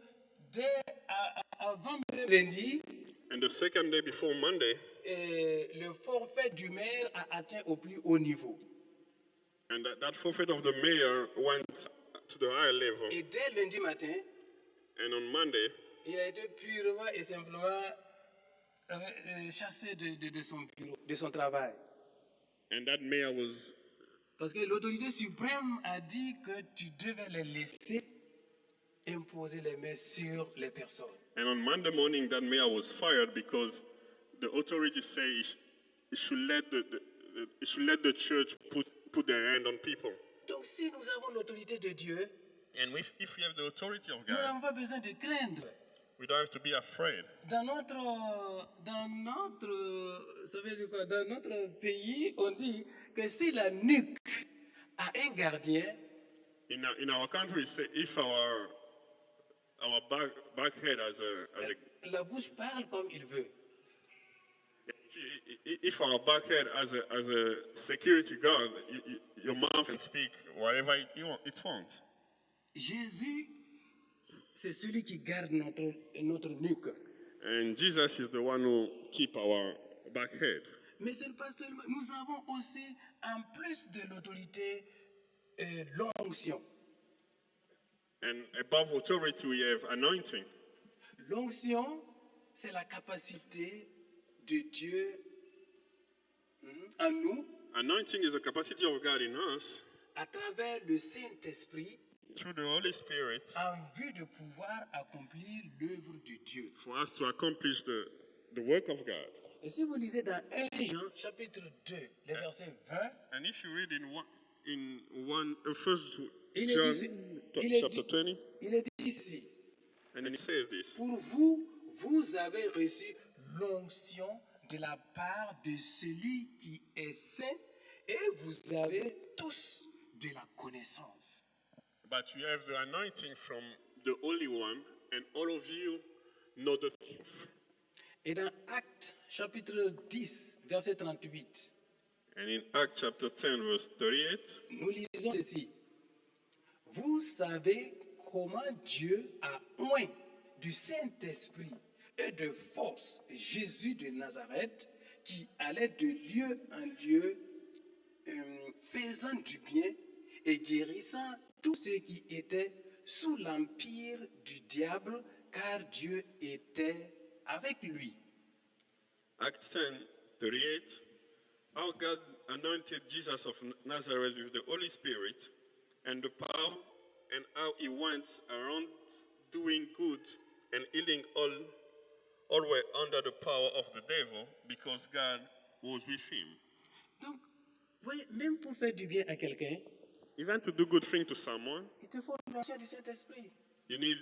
avant le lundi, And the second day before Monday, le forfait du maire a atteint au plus haut niveau. and that forfeit of the mayor went to the higher level. Et dès lundi matin, And on Monday, il a été purement et simplement chassé de son bureau, de son travail. and that mayor was, Parce que l'autorité suprême a dit que tu devais les laisser imposer les mains sur les personnes. and on Monday morning, that mayor was fired because the authorities say it should let the church put their hand on people. Donc si nous avons l'autorité de Dieu, And if we have the authority of nous God, n'avons pas besoin de craindre. we don't have to be afraid. Dans notre pays, on dit que si la nuque a un gardien, In our country, we say if our back head as a la bouche parle comme il veut. if our back head as a security guard, your mouth can speak whatever it wants. Jésus, c'est celui qui garde notre nuque. And Jesus is the one who keep our back head. Mais ce n'est pas seulement. Nous avons aussi, en plus de l'autorité, l'onction. And above authority, we have anointing. L'onction, c'est la capacité de Dieu en nous, Anointing is the capacity of God in us à travers le Saint-Esprit, through the Holy Spirit en vue de pouvoir accomplir l'œuvre de Dieu. for us to accomplish the work of God. Et si vous lisez dans 1 Jean, chapitre 2, les versets 20, And if you read in First Il est John dit- il est chapter dit- 20, il est dit ici, and it says this. pour vous, vous avez reçu l'onction de la part de celui qui est saint et vous avez tous de la connaissance. But you have the anointing from the Holy One, and all of you know the truth. Et dans Actes chapitre 10, verset 38, And in Acts chapter 10, verse 38, nous lisons ceci. Vous savez comment Dieu a oint du Saint-Esprit et de force Jésus de Nazareth qui allait de lieu en lieu faisant du bien et guérissant tous ceux qui étaient sous l'empire du diable car Dieu était avec lui. Acts 10, 38, how God anointed Jesus of Nazareth with the Holy Spirit and the power, and how he went around doing good and healing all were under the power of the devil because God was with him. Donc, voyez, même pour faire du bien à quelqu'un, Even to do good thing to someone, il te faut l'onction du Saint-Esprit. you need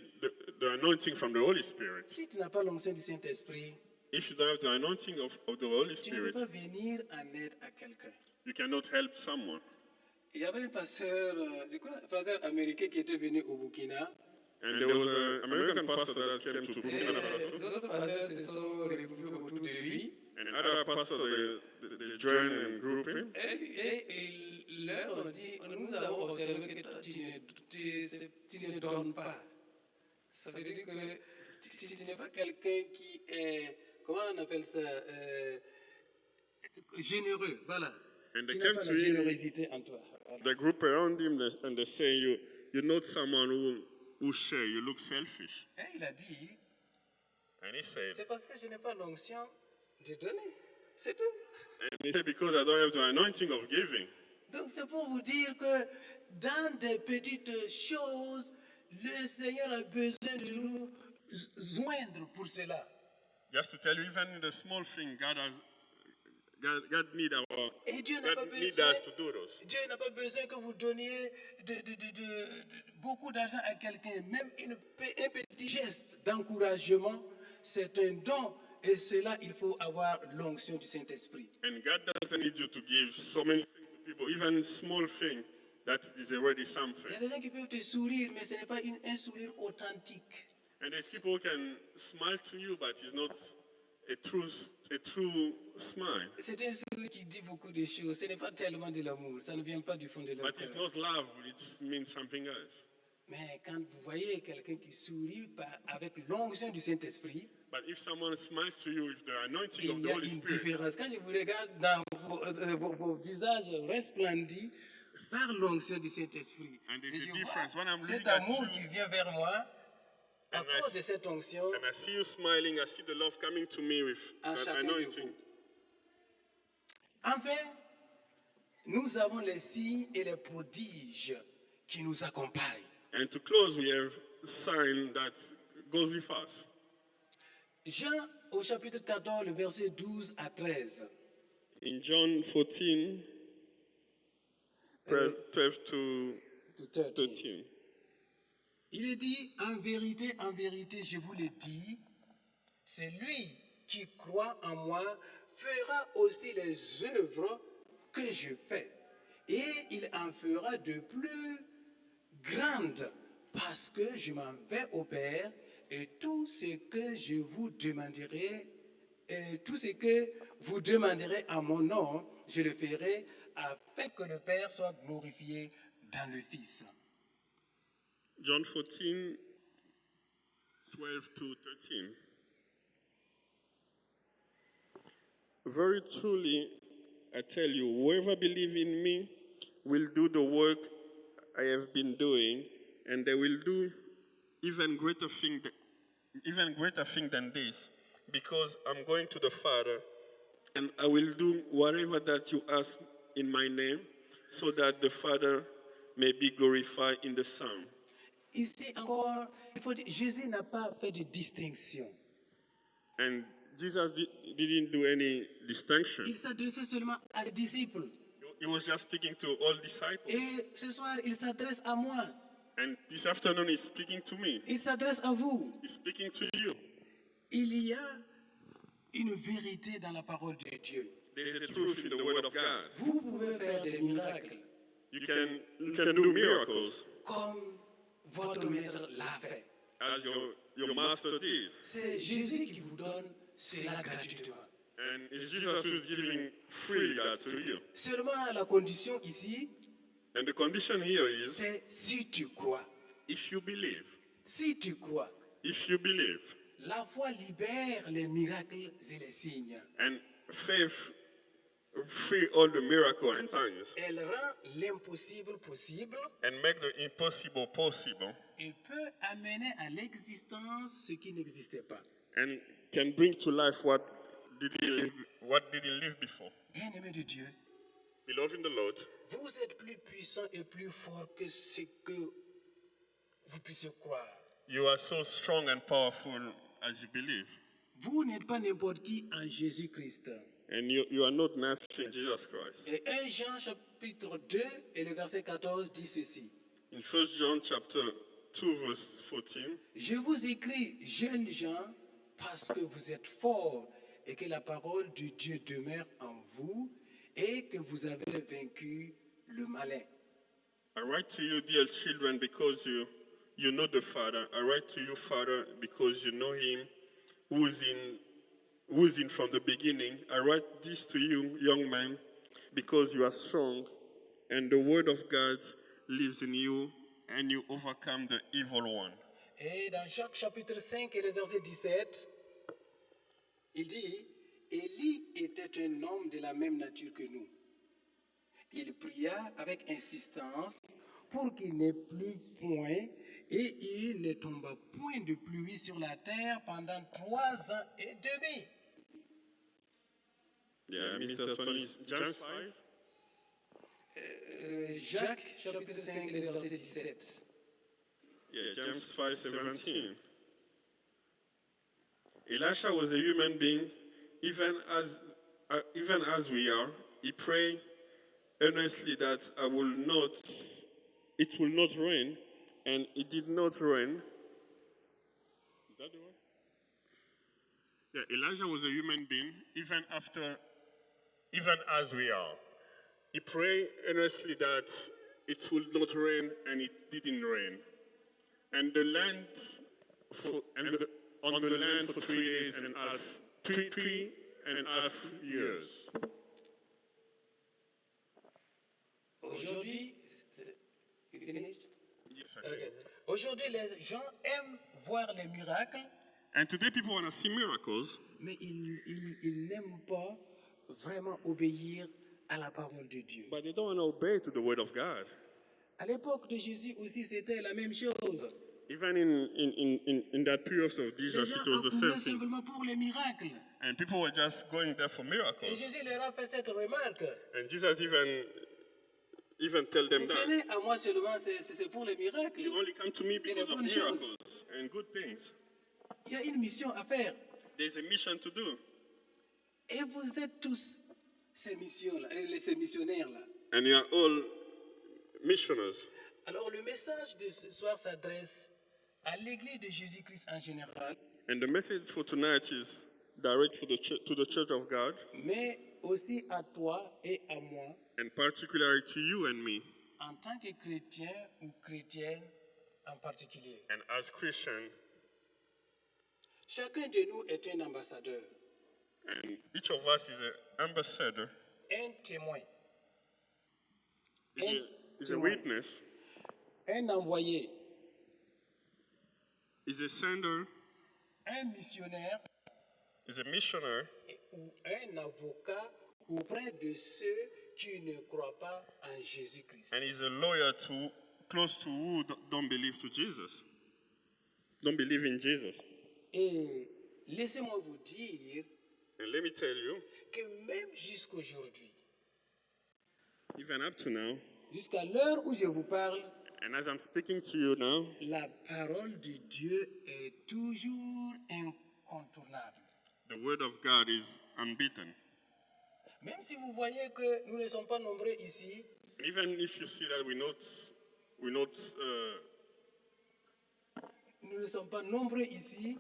the anointing from the Holy Spirit. Si tu n'as pas l'onction du Saint-Esprit, if you don't have the anointing of the Holy tu ne peux Spirit, pas venir en aide à quelqu'un. you cannot help someone. Il y avait un pasteur, je crois, un pasteur américain qui était venu au Burkina. And there was an American pastor that came to Et Burkina les Faso, autres pasteurs se sont regroupés autour de lui. and other pastors they joined and grouped him. Et ils leur ont dit, nous avons observé que toi, tu ne donnes pas. Ça veut dire que tu n'es pas quelqu'un qui est, comment on appelle ça, généreux. Voilà. And Tu they n'as came pas to la him, générosité en toi. Voilà. the group around him, and they say, you're not someone who share, you look selfish. Et il a dit, And he said, c'est parce que je n'ai pas l'onction de donner. C'est tout. because I don't have the anointing of giving. Donc c'est pour vous dire que dans des petites choses, le Seigneur a besoin de nous joindre pour cela. Just to tell you, even in the small thing, God need Et Dieu n'a pas God need besoin, us to do those. Dieu n'a pas besoin que vous donniez beaucoup d'argent à quelqu'un. Même un petit geste d'encouragement, c'est un don. Et cela, il faut avoir l'onction du Saint-Esprit. And God doesn't need you to give so many things to people, even small thing that is already Il y something. a des gens qui peuvent te sourire, mais ce n'est pas un sourire authentique. And there's people who can smile to you, but it's not a true smile. C'est un sourire qui dit beaucoup de choses. Ce n'est pas tellement de l'amour. Ça ne vient pas du fond de leur But it's cœur. not love, it means something else. Mais quand vous voyez quelqu'un qui sourit avec l'onction du Saint-Esprit, But if someone smiles to you with the anointing il of y the a Holy une Spirit, différence. Quand je vous regarde dans vos visages resplendis par l'onction du Saint-Esprit, And there's et a je difference. vois When I'm cet looking at amour you, qui vient vers moi, à and I cause see- de cette onction, and I see you smiling, I see the love coming to me with à that chacun de anointing. vous. Enfin, nous avons les signes et les prodiges qui nous accompagnent. And to close, we have a sign that goes with us. Jean, au chapitre 14, le verset 12 à 13. In John 14, 12 to to 13. 13. Il est dit, en vérité, je vous le dis, celui qui croit en moi fera aussi les œuvres que je fais. Et il en fera de plus grandes, parce que je m'en vais au Père, et tout ce que je vous demanderai, et tout ce que vous demanderez à mon nom, je le ferai, afin que le Père soit glorifié dans le Fils. John 14, 12 to 13. Very truly, I tell you, whoever believes in me will do the work I have been doing, and they will do even greater thing than this, because I'm going to the Father, and I will do whatever that you ask in my name, so that the Father may be glorified in the Son. Ici encore, il faut dire, Jésus n'a pas fait de distinction. And Jesus didn't do any distinction. Il s'adressait seulement à ses disciples. He was just speaking to all disciples. Et ce soir, il s'adresse à moi. And this afternoon, he's speaking to me. Il s'adresse à vous. He's speaking to you. Il y a une vérité dans la parole de Dieu. There's a truth in the Word of God. Vous pouvez faire des miracles You can do miracles comme votre maître l'a fait. as your master did. C'est Jésus qui vous donne cela gratuitement. And it's Jesus who's giving freely that to you. Seulement la condition ici, And the condition here is c'est si tu crois. if you believe. Si tu crois. If you believe. La foi libère les miracles et les signes. And faith free all the miracle and signs. Elle rend l'impossible possible And make the impossible possible. et peut amener à l'existence ce qui n'existait pas. And can bring to life what didn't live before. Bien-aimé de Dieu, Beloved in the Lord, vous êtes plus puissant et plus fort que ce que vous puissiez croire. you are so strong and powerful as you believe. Vous n'êtes pas n'importe qui en Jésus-Christ. And you are not nothing, Jesus Christ. Et 1 Jean chapitre 2 et le verset 14 dit ceci. In 1 John chapter 2, verse 14, Je vous écris, jeunes gens, parce que vous êtes forts et que la parole de Dieu demeure en vous et que vous avez vaincu le malin. I write to you, dear children, because you know the Father. I write to you, Father, because you know him who's in from the beginning. I write this to you, young men, because you are strong, and the word of God lives in you, and you overcome the evil one. Et dans Jacques chapitre 5 et le verset 17, il dit, Élie était un homme de la même nature que nous. Il pria avec insistance pour qu'il n'ait plus point et il ne tomba point de pluie sur la terre pendant 3 ans et demi. Yeah, Mr. Tony, James 5. Jacques chapitre 5 et le verset 17. Yeah, James 5:17. Elisha was a human being, even as we are. He prayed earnestly that it will not rain, and it did not rain. Is that the one? Yeah, Elijah was a human being, even as we are. He prayed earnestly that it would not rain, and it didn't rain. And the land on the land for 3 days and a half, three and a half years. Aujourd'hui, you finished? Yes, Okay. Aujourd'hui, les gens aiment voir les miracles, And today people want to see miracles, mais ils n'aiment pas vraiment obéir à la parole de Dieu. but they don't want to obey to the word of God. À l'époque de Jésus aussi, c'était la même chose. Even in that period of Les Jesus, gens it was the same accouraient thing. simplement pour les miracles. And people were just going there for Et miracles. Jésus leur a fait cette remarque. And Jesus even tell them Vous that. venez à moi seulement, c'est pour les miracles. You only come to me because of bonnes choses. miracles and good things. Il y a une mission à faire. There's a mission to do. Et vous êtes tous ces missions-là, ces missionnaires-là. And you are all missionaries. Alors le message de ce soir s'adresse à l'Église de Jésus-Christ en général, And the message for tonight is direct to the Church of God, mais aussi à toi et à moi, and particularly to you and me. en tant que chrétiens ou chrétiennes en particulier. And as Christians, Chacun de nous est un ambassadeur, and each of us is an ambassador, un témoin, is a witness, un envoyé, is a sender, un missionnaire is a missionary, ou un avocat auprès de ceux qui ne croient pas en Jésus-Christ. and is a lawyer close to who don't believe to Jesus, don't believe in Jesus. Et laissez-moi vous dire And let me tell you, que même jusqu'aujourd'hui, even up to now, jusqu'à l'heure où je vous parle, and as I'm speaking to you now, la parole de Dieu est toujours incontournable. the word of God is unbeaten. Même si vous voyez que nous ne sommes pas nombreux ici, Even if you see that nous ne sommes pas nombreux ici,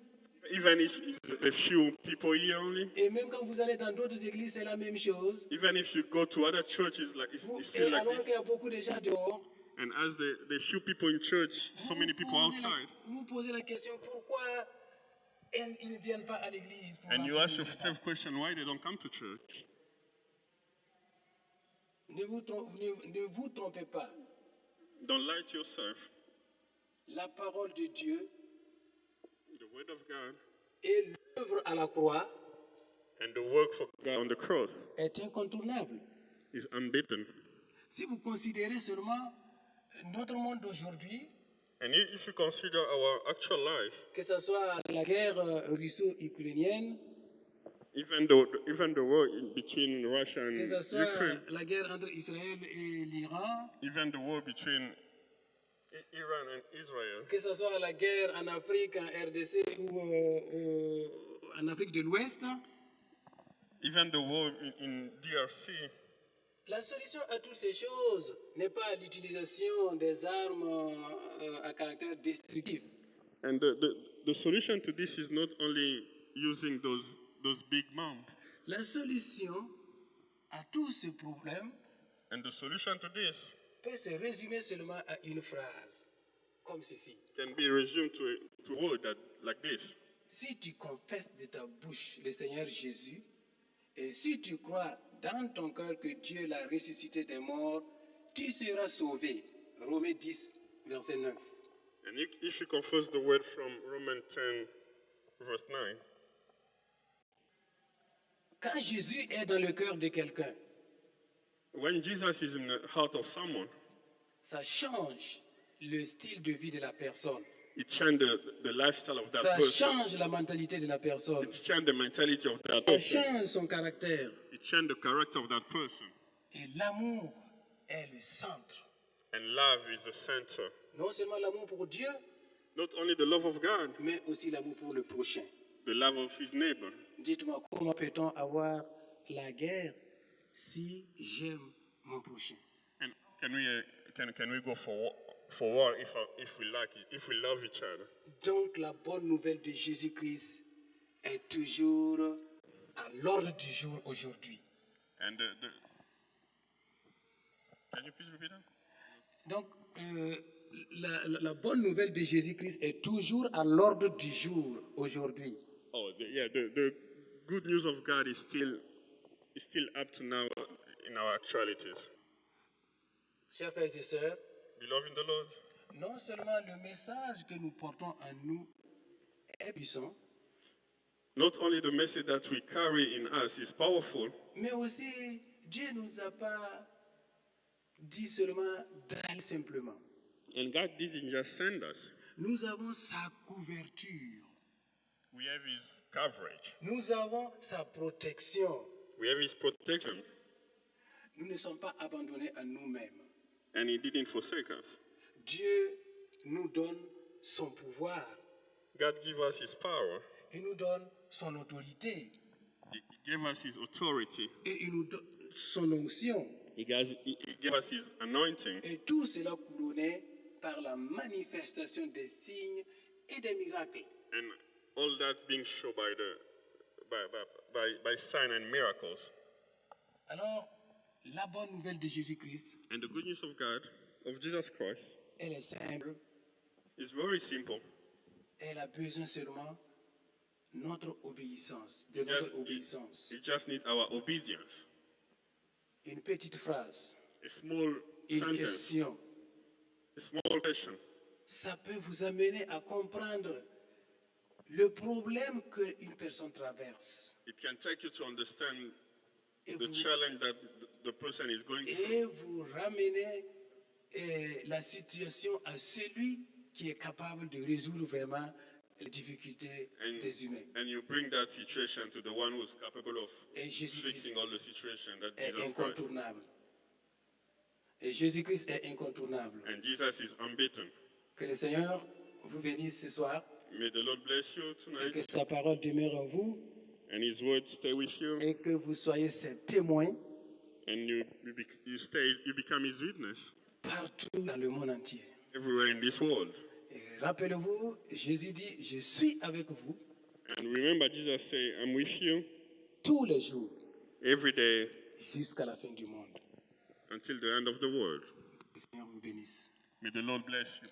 even if it's a few people here only, et même quand vous allez dans d'autres églises, c'est la même chose. even if you go to other churches, it's still Et like alors this. qu'il y a beaucoup de gens dehors, And as the few people in church, so many people outside, vous posez la question pourquoi ils ne viennent pas à l'église. Pour and you la ask première fois. yourself question why they don't come to church. Ne vous trompez pas. Don't lie to yourself. La parole de Dieu The word of God et l'œuvre à la croix and the work for God on the cross est incontournable. is unbeaten. Si vous considérez seulement notre monde d'aujourd'hui, And if you consider our actual life, que ce soit la guerre russo-ukrainienne, even the war between Russia que and ce soit Ukraine, la guerre entre Israël et l'Iran, even the war between Iran and Israel, que ce soit la guerre en Afrique, en RDC ou en Afrique de l'Ouest, even the war in DRC, la solution à toutes ces choses n'est pas l'utilisation des armes à caractère destructif. and the solution to this is not only using those big bumps. La solution à tous ces problèmes And the solution to this peut se résumer seulement à une phrase, comme ceci. can be resumed to a word like this. Si tu confesses de ta bouche le Seigneur Jésus, et si tu crois dans ton cœur que Dieu l'a ressuscité des morts, tu seras sauvé. Romains 10, verset 9. And if you confess the word from Romans 10, verse 9, Quand Jésus est dans le cœur de quelqu'un, when Jesus is in the heart of someone, ça change le style de vie de la personne. it changes the lifestyle of that Ça person. change la mentalité de la personne. It changes the mentality of that Ça person. change son caractère. It changes the character of that person. Et l'amour est le centre. And love is the center. Non seulement l'amour pour Dieu, Not only the love of God, mais aussi l'amour pour le prochain. the love of his neighbor. Dites-moi, comment peut-on avoir la guerre si j'aime mon prochain? And can we go for war if we like it, if we love each other? Donc la bonne nouvelle de Jésus-Christ est toujours à l'ordre du jour aujourd'hui. And can you please repeat that? Donc la bonne nouvelle de Jésus-Christ est toujours à l'ordre du jour aujourd'hui. Oh, the good news of God is still up to now in our actualities. Chers frères et sœurs, Beloved in the Lord, non seulement le message que nous portons en nous est puissant, not only the message that we carry in us is powerful, mais aussi Dieu ne nous a pas dit seulement d'aller simplement. and God didn't just send us. Nous avons sa couverture, We have his coverage. nous avons sa protection. We have his protection, Nous ne sommes pas abandonnés à nous-mêmes. and he didn't forsake us. Dieu nous donne son pouvoir, God gave us his power. il nous donne son autorité He gave us his authority. et il nous donne son onction. He gave us his anointing. Et tout cela couronné par la manifestation des signes et des miracles. And all that being shown by sign and miracles. Alors, la bonne nouvelle de Jésus-Christ, And the good news of God, of Jesus Christ, elle est simple. is very simple. Elle a besoin seulement de notre obéissance, de It notre just, obéissance. it just needs our obedience. Une petite phrase, A small une sentence, question, a small question. ça peut vous amener à comprendre le problème qu'une personne traverse. It can take you to understand Et the vous, challenge that the person is going through. et vous ramener la situation à celui qui est capable de résoudre vraiment les difficultés des humains. And you bring that situation to the one who's capable of Et Jésus-Christ fixing all the situation, that est Jesus Christ. incontournable. Et Jésus-Christ est incontournable. And Jesus is unbeaten. Que le Seigneur vous bénisse ce soir May the Lord bless you et que tonight, sa parole demeure en vous and his word stay with you, et que vous soyez ses témoins and you become his witness partout dans le monde entier. everywhere in this world. Et rappelez-vous, Jésus dit, je suis avec vous And remember, Jesus said, I'm with you tous les jours every day jusqu'à la fin du monde. until the end of the world. Que le Seigneur vous bénisse. May the Lord bless you.